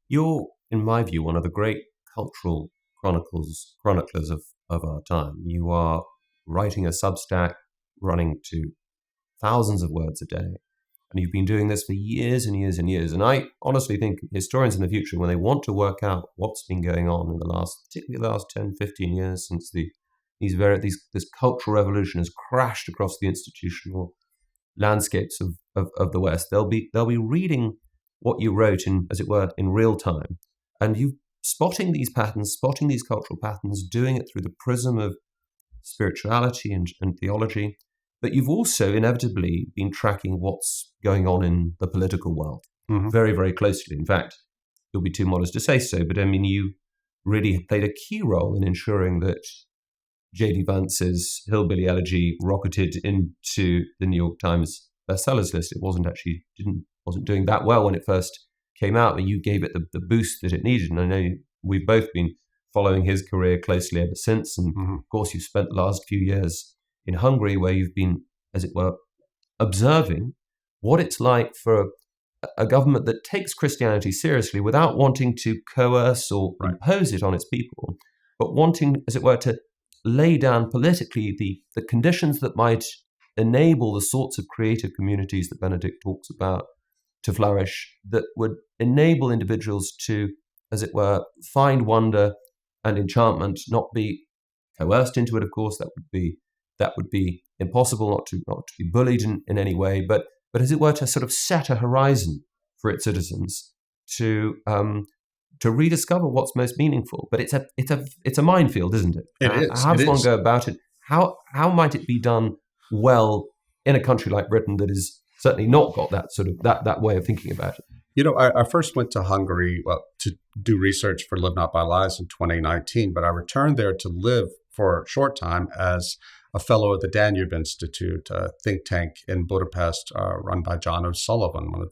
You're, in my view, one of the great cultural chroniclers of our time. You are writing a Substack, running to thousands of words a day. And you've been doing this for years and years and years. And I honestly think historians in the future, when they want to work out what's been going on in particularly the last 10, 15 years since this cultural revolution has crashed across the institutional landscapes of the West, they'll be reading what you wrote in, as it were, in real time, and you spotting these cultural patterns, doing it through the prism of spirituality and theology. But you've also inevitably been tracking what's going on in the political world very, very closely. In fact, you'll be too modest to say so, but I mean, you really played a key role in ensuring that J.D. Vance's Hillbilly Elegy rocketed into the New York Times bestsellers list. It wasn't doing that well when it first came out, but you gave it the boost that it needed. And I know we've both been following his career closely ever since. And of course, you've spent the last few years in Hungary, where you've been, as it were, observing what it's like for a government that takes Christianity seriously without wanting to coerce or impose it on its people, but wanting, as it were, to lay down politically the conditions that might enable the sorts of creative communities that Benedict talks about to flourish, that would enable individuals to, as it were, find wonder and enchantment, not be coerced into it. Of course, that would be impossible, not to be bullied in any way, but as it were, to sort of set a horizon for its citizens to rediscover what's most meaningful. But it's a minefield, isn't it? It is. How does one go about it? How might it be done well in a country like Britain that is certainly not got that sort of that way of thinking about it? I first went to Hungary to do research for Live Not by Lies in 2019, but I returned there to live for a short time as a fellow of the Danube Institute, a think tank in Budapest run by John O'Sullivan, one of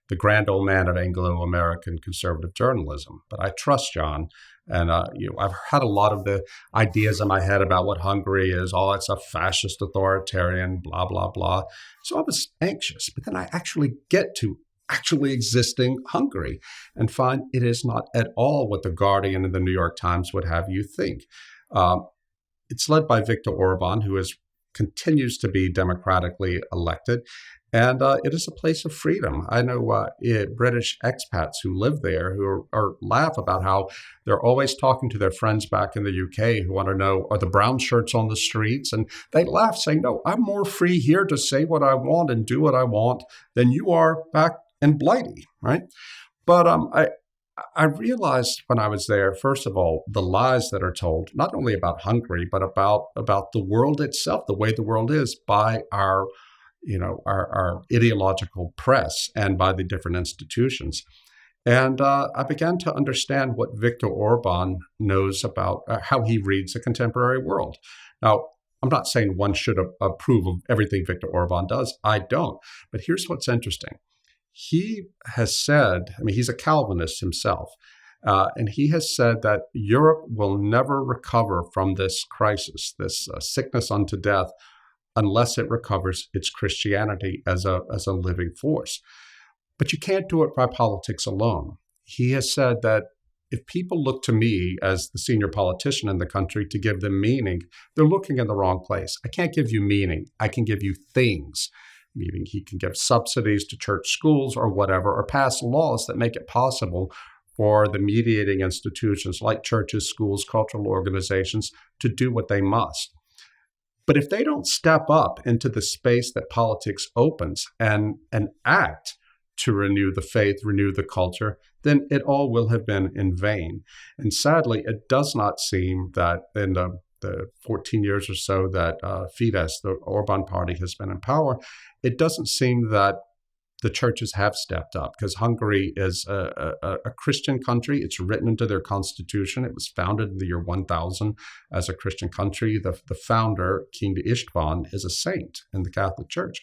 the grand old man of Anglo-American conservative journalism. But I trust John, and I've had a lot of the ideas in my head about what Hungary is. Oh, it's a fascist authoritarian, blah, blah, blah. So I was anxious, but then I actually get to actually existing Hungary and find it is not at all what the Guardian and the New York Times would have you think. It's led by Viktor Orban, who continues to be democratically elected, and it is a place of freedom. I know British expats who live there who laugh about how they're always talking to their friends back in the UK who want to know, are the brown shirts on the streets? And they laugh, saying, no, I'm more free here to say what I want and do what I want than you are back in Blighty, right? But I realized when I was there, first of all, the lies that are told, not only about Hungary, but about the world itself, the way the world is, by our ideological press and by the different institutions. And I began to understand what Viktor Orban knows about how he reads the contemporary world. Now, I'm not saying one should approve of everything Viktor Orban does. I don't. But here's what's interesting. He has said, he's a Calvinist himself, and he has said that Europe will never recover from this crisis, this sickness unto death, unless it recovers its Christianity as a living force. But you can't do it by politics alone. He has said that if people look to me as the senior politician in the country to give them meaning, they're looking in the wrong place. I can't give you meaning. I can give you things. Meaning he can give subsidies to church schools or whatever, or pass laws that make it possible for the mediating institutions like churches, schools, cultural organizations to do what they must. But if they don't step up into the space that politics opens and act to renew the faith, renew the culture, then it all will have been in vain. And sadly, it does not seem that in the 14 years or so that Fidesz, the Orban party, has been in power, it doesn't seem that the churches have stepped up, because Hungary is a Christian country. It's written into their constitution. It was founded in the year 1000 as a Christian country. The founder, King István, is a saint in the Catholic Church.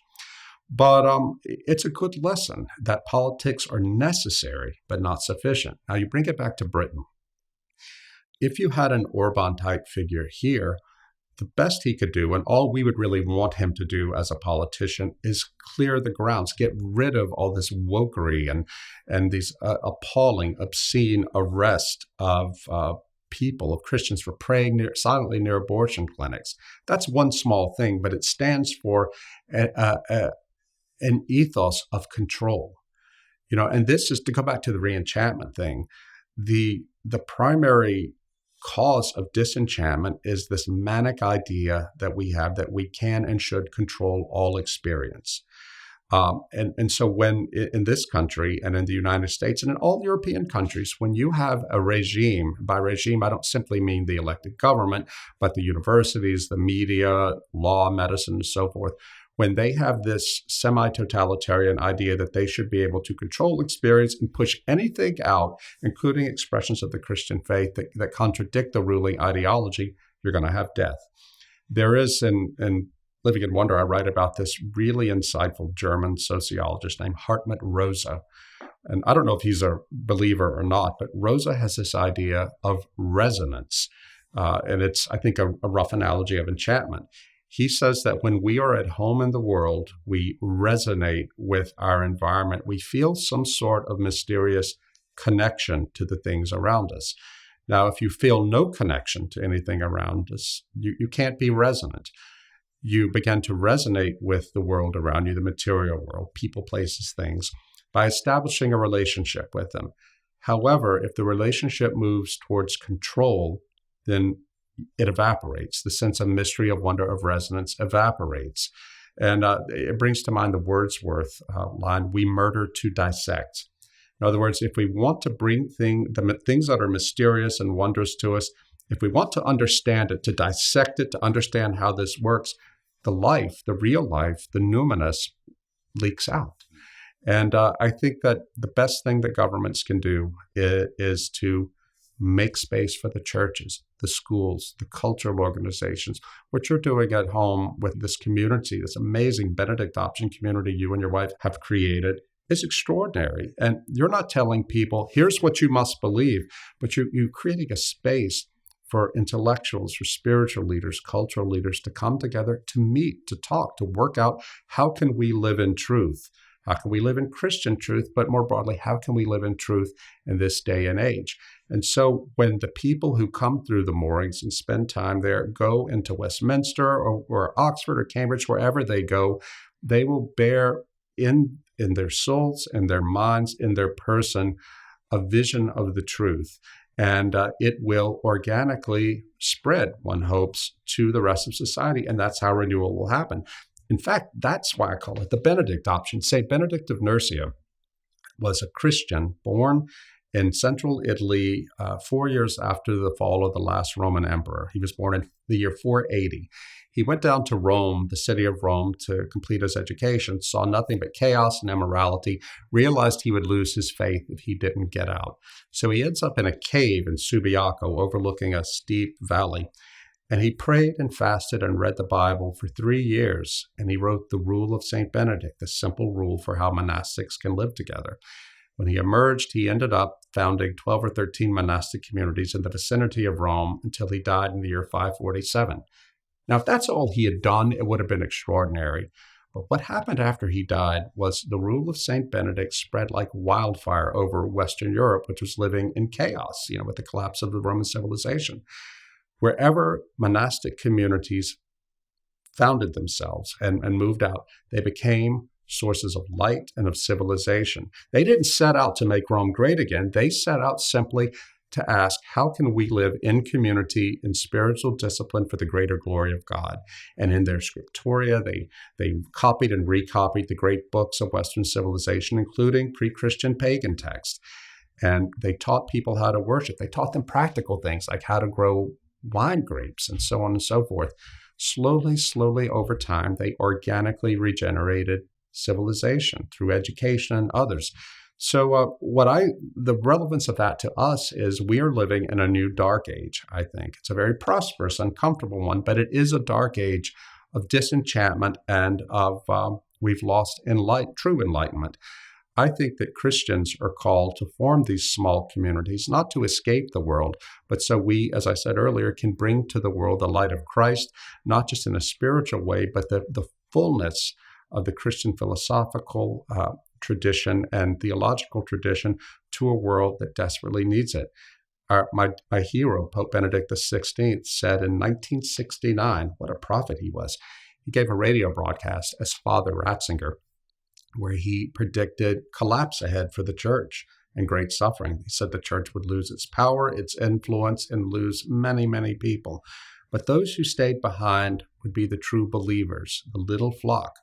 But it's a good lesson that politics are necessary but not sufficient. Now you bring it back to Britain. If you had an Orban-type figure here, the best he could do, and all we would really want him to do as a politician, is clear the grounds, get rid of all this wokery and these appalling, obscene arrest of people, of Christians, for praying silently near abortion clinics. That's one small thing, but it stands for an ethos of control. And this is to go back to the re-enchantment thing. The primary cause of disenchantment is this manic idea that we have that we can and should control all experience. And so when in this country and in the United States and in all European countries, when you have a regime, by regime, I don't simply mean the elected government, but the universities, the media, law, medicine, and so forth, when they have this semi-totalitarian idea that they should be able to control experience and push anything out, including expressions of the Christian faith that contradict the ruling ideology, you're going to have death. There is, in Living in Wonder, I write about this really insightful German sociologist named Hartmut Rosa, And I don't know if he's a believer or not, but Rosa has this idea of resonance. And it's, I think, a rough analogy of enchantment. He says that when we are at home in the world, we resonate with our environment. We feel some sort of mysterious connection to the things around us. Now, if you feel no connection to anything around us, you can't be resonant. You begin to resonate with the world around you, the material world, people, places, things, by establishing a relationship with them. However, if the relationship moves towards control, then it evaporates. The sense of mystery, of wonder, of resonance evaporates. And it brings to mind the Wordsworth line, "We murder to dissect." In other words, if we want to bring the things that are mysterious and wondrous to us, if we want to understand it, to dissect it, to understand how this works, the life, the real life, the numinous leaks out. And I think that the best thing that governments can do is to make space for the churches, the schools, the cultural organizations. What you're doing at home with this community, this amazing Benedict Option community you and your wife have created, is extraordinary. And you're not telling people, here's what you must believe, but you're creating a space for intellectuals, for spiritual leaders, cultural leaders to come together, to meet, to talk, to work out how can we live in truth? How can we live in Christian truth? But more broadly, how can we live in truth in this day and age? And so when the people who come through the moorings and spend time there go into Westminster or Oxford or Cambridge, wherever they go, they will bear in their souls, in their minds, in their person, a vision of the truth. And it will organically spread, one hopes, to the rest of society. And that's how renewal will happen. In fact, that's why I call it the Benedict option. St. Benedict of Nursia was a Christian born in central Italy 4 years after the fall of the last Roman emperor. He was born in the year 480. He went down to Rome, the city of Rome, to complete his education, saw nothing but chaos and immorality, realized he would lose his faith if he didn't get out. So he ends up in a cave in Subiaco overlooking a steep valley. And he prayed and fasted and read the Bible for 3 years. And he wrote the Rule of St. Benedict, the simple rule for how monastics can live together. When he emerged, he ended up founding 12 or 13 monastic communities in the vicinity of Rome until he died in the year 547. Now, if that's all he had done, it would have been extraordinary. But what happened after he died was the rule of St. Benedict spread like wildfire over Western Europe, which was living in chaos, with the collapse of the Roman civilization. Wherever monastic communities founded themselves and moved out, they became sources of light and of civilization. They didn't set out to make Rome great again. They set out simply to ask, how can we live in community, in spiritual discipline for the greater glory of God? And in their scriptoria, they copied and recopied the great books of Western civilization, including pre-Christian pagan texts. And they taught people how to worship. They taught them practical things like how to grow wine grapes and so on and so forth. Slowly over time, they organically regenerated civilization through education and others. So the relevance of that to us is we are living in a new dark age, I think. It's a very prosperous, uncomfortable one, but it is a dark age of disenchantment and of we've lost true enlightenment. I think that Christians are called to form these small communities, not to escape the world, but so we, as I said earlier, can bring to the world the light of Christ, not just in a spiritual way, but the fullness of the Christian philosophical tradition and theological tradition to a world that desperately needs it. My hero, Pope Benedict XVI, said in 1969, what a prophet he was. He gave a radio broadcast as Father Ratzinger, where he predicted collapse ahead for the church and great suffering. He said the church would lose its power, its influence, and lose many, many people. But those who stayed behind would be the true believers, the little flock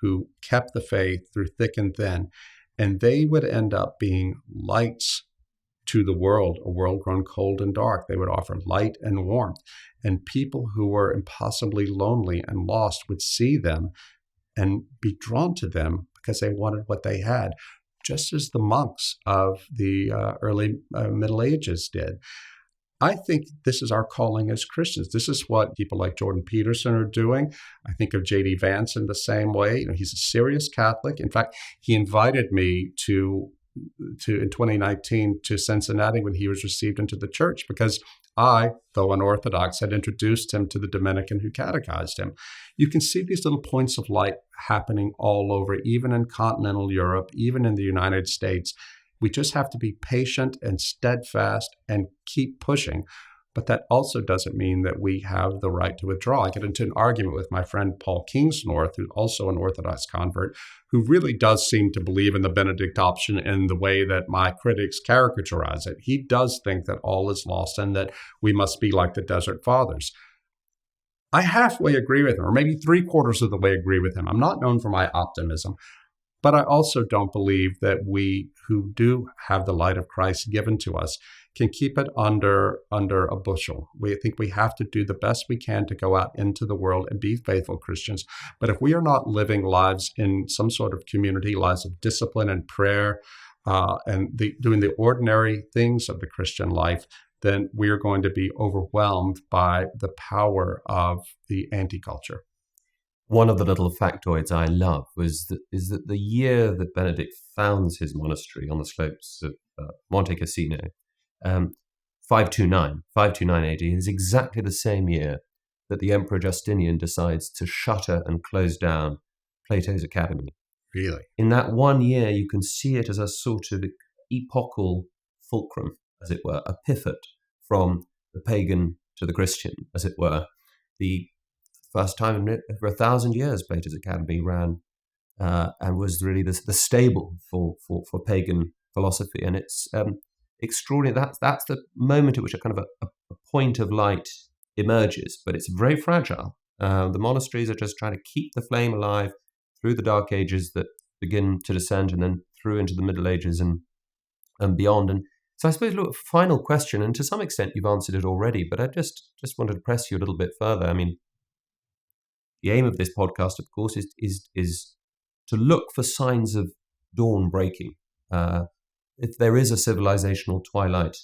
who kept the faith through thick and thin, and they would end up being lights to the world, a world grown cold and dark. They would offer light and warmth, and people who were impossibly lonely and lost would see them and be drawn to them because they wanted what they had, just as the monks of the early Middle Ages did. I think this is our calling as Christians. This is what people like Jordan Peterson are doing. I think of J.D. Vance in the same way. He's a serious Catholic. In fact, he invited me to in 2019 to Cincinnati when he was received into the church, because I, though unorthodox, had introduced him to the Dominican who catechized him. You can see these little points of light happening all over, even in continental Europe, even in the United States. We just have to be patient and steadfast and keep pushing. But that also doesn't mean that we have the right to withdraw. I get into an argument with my friend Paul Kingsnorth, who's also an Orthodox convert, who really does seem to believe in the Benedict option in the way that my critics caricaturize it. He does think that all is lost and that we must be like the Desert Fathers. I halfway agree with him, or maybe 3/4 of the way agree with him. I'm not known for my optimism, but I also don't believe that we who do have the light of Christ given to us can keep it under a bushel. We think we have to do the best we can to go out into the world and be faithful Christians. But if we are not living lives in some sort of community, lives of discipline and prayer, doing the ordinary things of the Christian life, then we are going to be overwhelmed by the power of the anti-culture. One of the little factoids I love is that the year that Benedict founds his monastery on the slopes of Monte Cassino, 529 AD, is exactly the same year that the Emperor Justinian decides to shutter and close down Plato's Academy. Really? In that one year, you can see it as a sort of epochal fulcrum, as it were, a pivot from the pagan to the Christian, as it were. The first time in over 1,000 years, Plato's Academy ran and was really the stable for pagan philosophy. And it's extraordinary. That's the moment at which a kind of a point of light emerges, but it's very fragile. The monasteries are just trying to keep the flame alive through the Dark Ages that begin to descend and then through into the Middle Ages and beyond. And so I suppose, look, final question, and to some extent you've answered it already, but I just wanted to press you a little bit further. I mean, the aim of this podcast, of course, is to look for signs of dawn breaking. If there is a civilizational twilight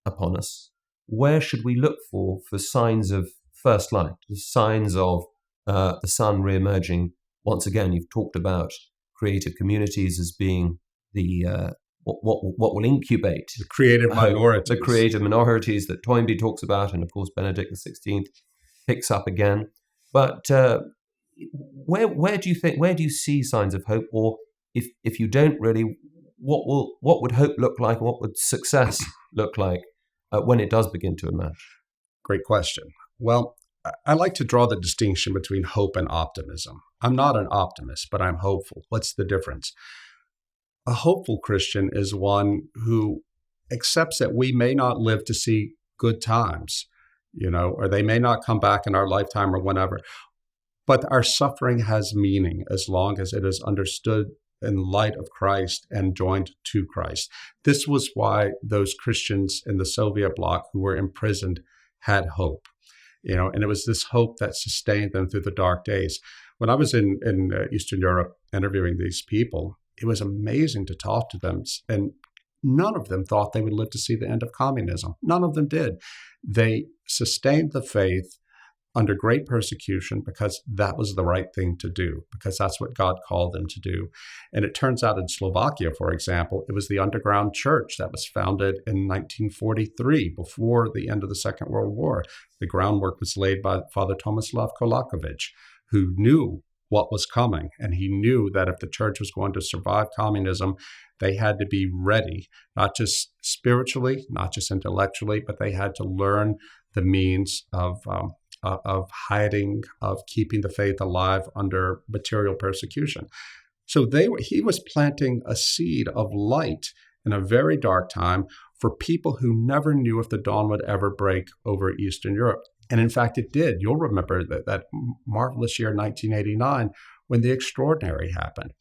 upon us, where should we look for signs of first light, signs of the sun re-emerging? Once again, you've talked about creative communities as being the what will incubate the creative minorities. The creative minorities that Toynbee talks about, and of course Benedict XVI picks up again. But where do you see signs of hope? Or if you don't really, what would hope look like? What would success look like when it does begin to emerge? Great question. Well, I like to draw the distinction between hope and optimism. I'm not an optimist, but I'm hopeful. What's the difference? A hopeful Christian is one who accepts that we may not live to see good times, or they may not come back in our lifetime or whenever, but our suffering has meaning as long as it is understood in light of Christ and joined to Christ. This was why those Christians in the Soviet bloc who were imprisoned had hope, and it was this hope that sustained them through the dark days. When I was in Eastern Europe interviewing these people, it was amazing to talk to them, and none of them thought they would live to see the end of communism. None of them did. They sustained the faith under great persecution because that was the right thing to do, because that's what God called them to do. And it turns out in Slovakia, for example, it was the underground church that was founded in 1943, before the end of the Second World War. The groundwork was laid by Father Tomislav Kolakovic, who knew what was coming. And he knew that if the church was going to survive communism, they had to be ready, not just spiritually, not just intellectually, but they had to learn the means of hiding, of keeping the faith alive under material persecution. So he was planting a seed of light in a very dark time for people who never knew if the dawn would ever break over Eastern Europe. And in fact, it did. You'll remember that marvelous year, 1989, when the extraordinary happened.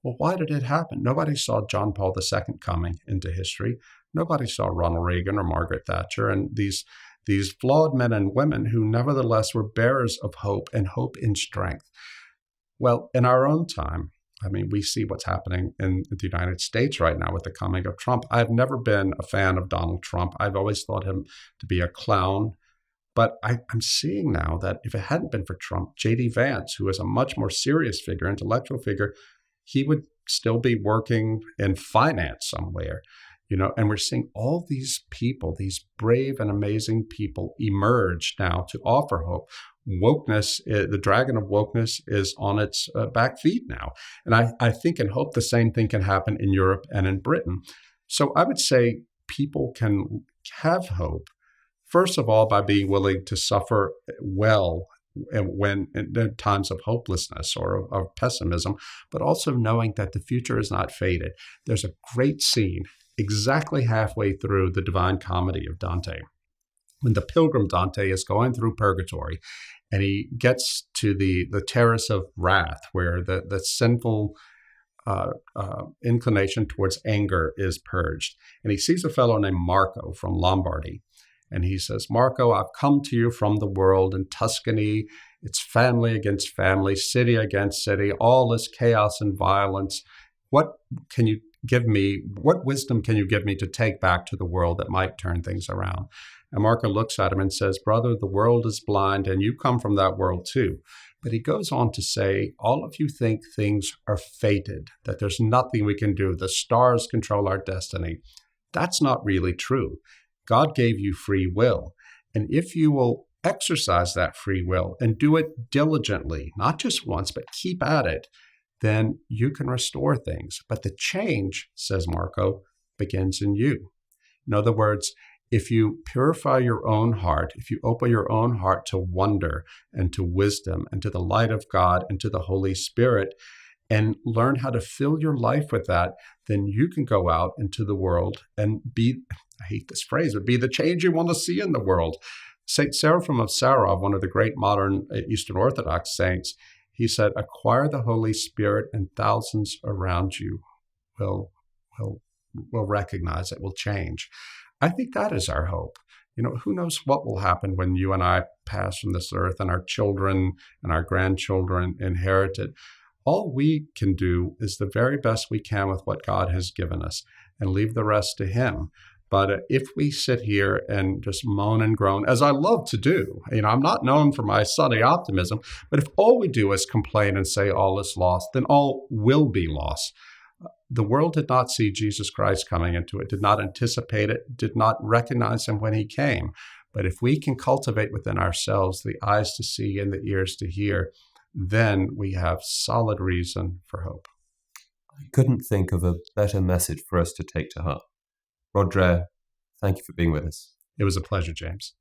Well, why did it happen? Nobody saw John Paul II coming into history. Nobody saw Ronald Reagan or Margaret Thatcher and these flawed men and women who nevertheless were bearers of hope and hope in strength. Well, in our own time, we see what's happening in the United States right now with the coming of Trump. I've never been a fan of Donald Trump. I've always thought him to be a clown. But I'm seeing now that if it hadn't been for Trump, J.D. Vance, who is a much more serious figure, intellectual figure, he would still be working in finance somewhere. And we're seeing all these people, these brave and amazing people emerge now to offer hope. Wokeness, the dragon of wokeness is on its back feet now. And I think and hope the same thing can happen in Europe and in Britain. So I would say people can have hope, first of all, by being willing to suffer well when in times of hopelessness or of pessimism, but also knowing that the future is not fated. There's a great scene exactly halfway through the Divine Comedy of Dante, when the pilgrim Dante is going through purgatory, and he gets to the terrace of wrath, where the sinful inclination towards anger is purged. And he sees a fellow named Marco from Lombardy. And he says, Marco, I've come to you from the world in Tuscany. It's family against family, city against city. All is chaos and violence. What can you give me? What wisdom can you give me to take back to the world that might turn things around? And Marco looks at him and says, brother, the world is blind, and you come from that world too. But he goes on to say, all of you think things are fated, that there's nothing we can do. The stars control our destiny. That's not really true. God gave you free will. And if you will exercise that free will and do it diligently, not just once, but keep at it, then you can restore things. But the change, says Marco, begins in you. In other words, if you purify your own heart, if you open your own heart to wonder and to wisdom and to the light of God and to the Holy Spirit, and learn how to fill your life with that, then you can go out into the world and be, I hate this phrase, but be the change you want to see in the world. St. Seraphim of Sarov, one of the great modern Eastern Orthodox saints, he said, acquire the Holy Spirit and thousands around you will recognize it, will change. I think that is our hope. Who knows what will happen when you and I pass from this earth and our children and our grandchildren inherit it. All we can do is the very best we can with what God has given us and leave the rest to Him. But if we sit here and just moan and groan, as I love to do, I'm not known for my sunny optimism, but if all we do is complain and say all is lost, then all will be lost. The world did not see Jesus Christ coming into it, did not anticipate it, did not recognize Him when He came. But if we can cultivate within ourselves the eyes to see and the ears to hear, then we have solid reason for hope. I couldn't think of a better message for us to take to heart. Rod Dreher, thank you for being with us. It was a pleasure, James.